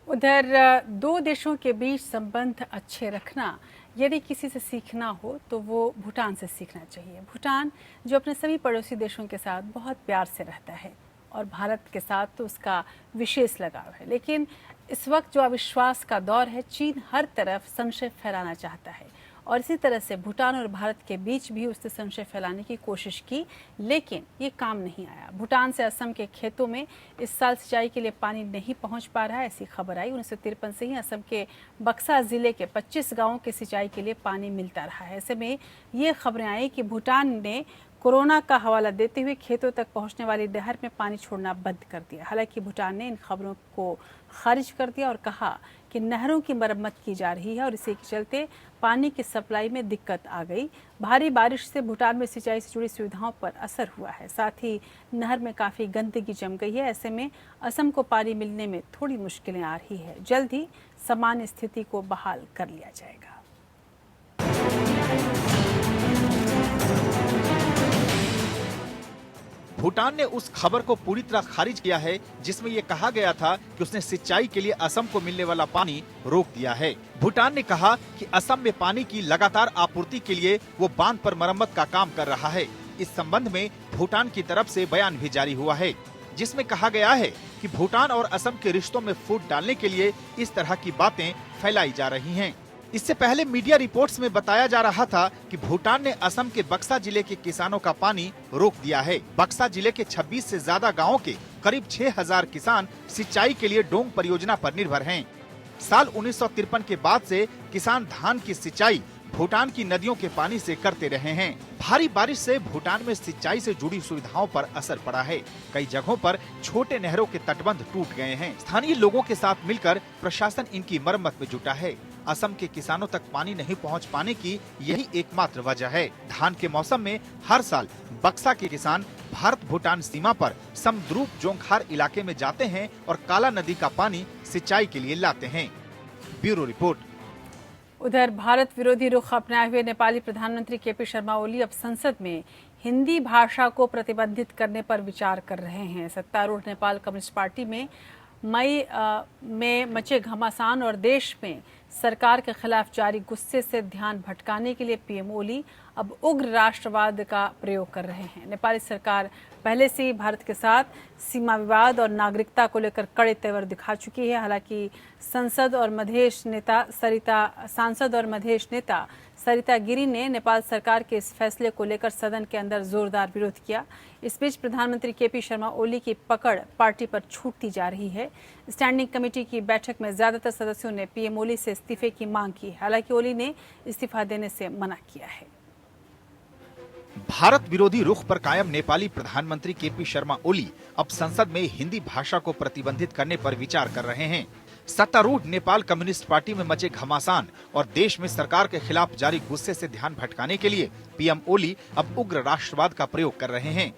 उधर दो देशों के बीच संबंध अच्छे रखना यदि किसी से सीखना हो तो वो भूटान से सीखना चाहिए। भूटान जो अपने सभी पड़ोसी देशों के साथ बहुत प्यार से रहता है और भारत के साथ तो उसका विशेष लगाव है, लेकिन इस वक्त जो अविश्वास का दौर है, चीन हर तरफ संशय फैलाना चाहता है और इसी तरह से भूटान और भारत के बीच भी उसने संशय फैलाने की कोशिश की, लेकिन ये काम नहीं आया। भूटान से असम के खेतों में इस साल सिंचाई के लिए पानी नहीं पहुंच पा रहा है, ऐसी खबर आई। 1953 से ही असम के बक्सा जिले के 25 गांवों के सिंचाई के लिए पानी मिलता रहा है। ऐसे में ये खबरें आई कि भूटान ने कोरोना का हवाला देते हुए खेतों तक पहुंचने वाली नहर में पानी छोड़ना बंद कर दिया। हालांकि भूटान ने इन खबरों को खारिज कर दिया और कहा कि नहरों की मरम्मत की जा रही है और इसी के चलते पानी की सप्लाई में दिक्कत आ गई। भारी बारिश से भूटान में सिंचाई से जुड़ी सुविधाओं पर असर हुआ है, साथ ही नहर में काफ़ी गंदगी जम गई है। ऐसे में असम को पानी मिलने में थोड़ी मुश्किलें आ रही है। जल्द ही सामान्य स्थिति को बहाल कर लिया जाएगा। भूटान ने उस खबर को पूरी तरह खारिज किया है जिसमें ये कहा गया था कि उसने सिंचाई के लिए असम को मिलने वाला पानी रोक दिया है। भूटान ने कहा कि असम में पानी की लगातार आपूर्ति के लिए वो बांध पर मरम्मत का काम कर रहा है। इस संबंध में भूटान की तरफ से बयान भी जारी हुआ है जिसमें कहा गया है कि भूटान और असम के रिश्तों में फूट डालने के लिए इस तरह की बातें फैलाई जा रही हैं। इससे पहले मीडिया रिपोर्ट्स में बताया जा रहा था कि भूटान ने असम के बक्सा जिले के किसानों का पानी रोक दिया है। बक्सा जिले के 26 से ज्यादा गांवों के करीब 6000 किसान सिंचाई के लिए डोंग परियोजना पर निर्भर हैं। साल 1953 के बाद से किसान धान की सिंचाई भूटान की नदियों के पानी से करते रहे हैं। भारी बारिश से भूटान में सिंचाई से जुड़ी सुविधाओं पर असर पड़ा है। कई जगहों पर छोटे नहरों के तटबंध टूट गए हैं। स्थानीय लोगों के साथ मिलकर प्रशासन इनकी मरम्मत में जुटा है। असम के किसानों तक पानी नहीं पहुंच पाने की यही एकमात्र वजह है। धान के मौसम में हर साल बक्सा के किसान भारत भूटान सीमा पर समद्रूप जोंगखार इलाके में जाते हैं और काला नदी का पानी सिंचाई के लिए लाते हैं। Bureau report. उधर भारत विरोधी रुख अपनाए हुए नेपाली प्रधानमंत्री केपी शर्मा ओली अब संसद में हिंदी भाषा को प्रतिबंधित करने पर विचार कर रहे हैं। सत्तारूढ़ नेपाल कम्युनिस्ट पार्टी में मई में मचे घमासान और देश में सरकार के खिलाफ जारी गुस्से से ध्यान भटकाने के लिए पीएम ओली अब उग्र राष्ट्रवाद का प्रयोग कर रहे हैं। नेपाली सरकार पहले से ही भारत के साथ सीमा विवाद और नागरिकता को लेकर कड़े तेवर दिखा चुकी है। हालांकि सांसद और मधेश नेता सरिता गिरी ने नेपाल सरकार के इस फैसले को लेकर सदन के अंदर जोरदार विरोध किया। इस बीच प्रधानमंत्री केपी शर्मा ओली की पकड़ पार्टी पर छूटती जा रही है। स्टैंडिंग कमेटी की बैठक में ज्यादातर सदस्यों ने पीएम ओली से इस्तीफे की मांग की। हालांकि ओली ने इस्तीफा देने से मना किया है। भारत विरोधी रुख पर कायम नेपाली प्रधानमंत्री केपी शर्मा ओली अब संसद में हिंदी भाषा को प्रतिबंधित करने पर विचार कर रहे हैं। सत्तारूढ़ नेपाल कम्युनिस्ट पार्टी में मचे घमासान और देश में सरकार के खिलाफ जारी गुस्से से ध्यान भटकाने के लिए पीएम ओली अब उग्र राष्ट्रवाद का प्रयोग कर रहे हैं।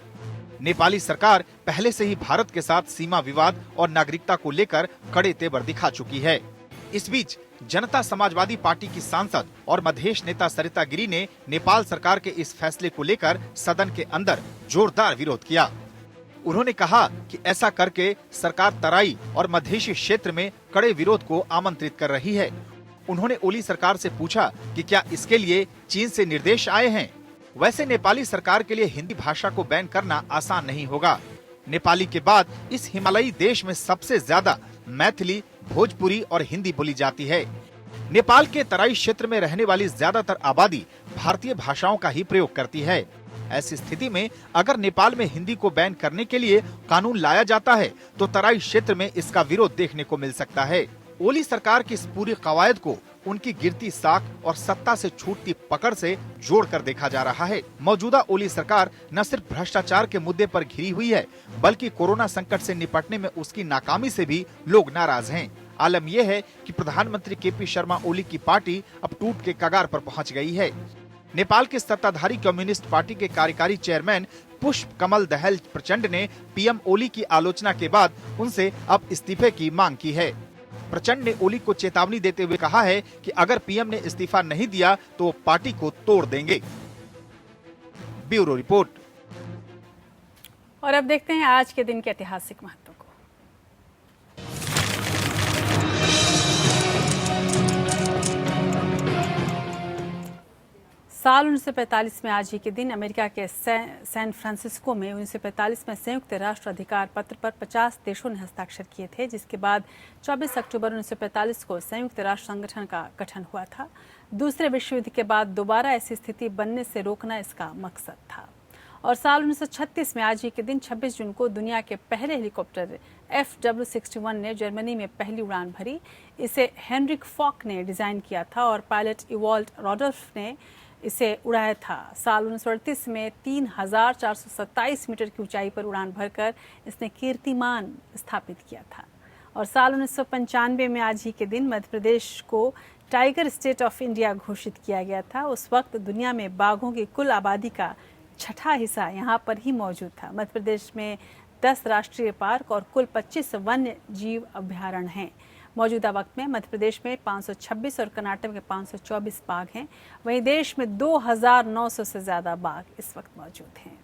नेपाली सरकार पहले से ही भारत के साथ सीमा विवाद और नागरिकता को लेकर कड़े तेवर दिखा चुकी है। इस बीच जनता समाजवादी पार्टी की सांसद और मधेश नेता सरिता गिरी ने नेपाल सरकार के इस फैसले को लेकर सदन के अंदर जोरदार विरोध किया। उन्होंने कहा कि ऐसा करके सरकार तराई और मधेशी क्षेत्र में कड़े विरोध को आमंत्रित कर रही है। उन्होंने ओली सरकार से पूछा कि क्या इसके लिए चीन से निर्देश आए हैं। वैसे नेपाली सरकार के लिए हिंदी भाषा को बैन करना आसान नहीं होगा। नेपाली के बाद इस हिमालयी देश में सबसे ज्यादा मैथिली, भोजपुरी और हिंदी बोली जाती है। नेपाल के तराई क्षेत्र में रहने वाली ज्यादातर आबादी भारतीय भाषाओं का ही प्रयोग करती है। ऐसी स्थिति में अगर नेपाल में हिंदी को बैन करने के लिए कानून लाया जाता है तो तराई क्षेत्र में इसका विरोध देखने को मिल सकता है। ओली सरकार की इस पूरी कवायद को उनकी गिरती साख और सत्ता से छूटती पकड़ से जोड़कर देखा जा रहा है। मौजूदा ओली सरकार न सिर्फ भ्रष्टाचार के मुद्दे पर घिरी हुई है, बल्कि कोरोना संकट से निपटने में उसकी नाकामी से भी लोग नाराज हैं। आलम यह है कि प्रधानमंत्री केपी शर्मा ओली की पार्टी अब टूट के कगार पर पहुंच गई है। नेपाल के सत्ताधारी कम्युनिस्ट पार्टी के कार्यकारी चेयरमैन पुष्प कमल दहल प्रचंड ने पीएम ओली की आलोचना के बाद उनसे अब इस्तीफे की मांग की है। प्रचंड ने ओली को चेतावनी देते हुए कहा है कि अगर पीएम ने इस्तीफा नहीं दिया तो वो पार्टी को तोड़ देंगे। Bureau report. और अब देखते हैं आज के दिन के ऐतिहासिक महत्व को। साल 1945 में आज ही के दिन अमेरिका के सैन फ्रांसिस्को में 1945 में संयुक्त राष्ट्र अधिकार पत्र पर 50 देशों ने हस्ताक्षर किए थे, जिसके बाद 24 अक्टूबर 1945 को संयुक्त राष्ट्र संगठन का गठन हुआ था। दूसरे विश्व युद्ध के बाद दोबारा ऐसी स्थिति बनने से रोकना इसका मकसद था। और साल 1936 में आज ही के दिन 26 जून को दुनिया के पहले हेलीकॉप्टर FW-61 ने जर्मनी में पहली उड़ान भरी। इसे हेनरिक फॉक ने डिजाइन किया था और पायलट इवॉल्ट रॉडोल्फ ने इसे उड़ाया था। साल 1938 में 3427 मीटर की ऊंचाई पर उड़ान भरकर इसने कीर्तिमान स्थापित किया था। और साल 1995 में आज ही के दिन मध्य प्रदेश को टाइगर स्टेट ऑफ इंडिया घोषित किया गया था। उस वक्त दुनिया में बाघों की कुल आबादी का 6वां हिस्सा यहाँ पर ही मौजूद था। मध्य प्रदेश में 10 राष्ट्रीय पार्क और कुल 25 वन्य जीव अभ्यारण्य हैं। मौजूदा वक्त में मध्य प्रदेश में 526 और कर्नाटक में 524 बाघ हैं। वहीं देश में 2900 से ज्यादा बाघ इस वक्त मौजूद हैं।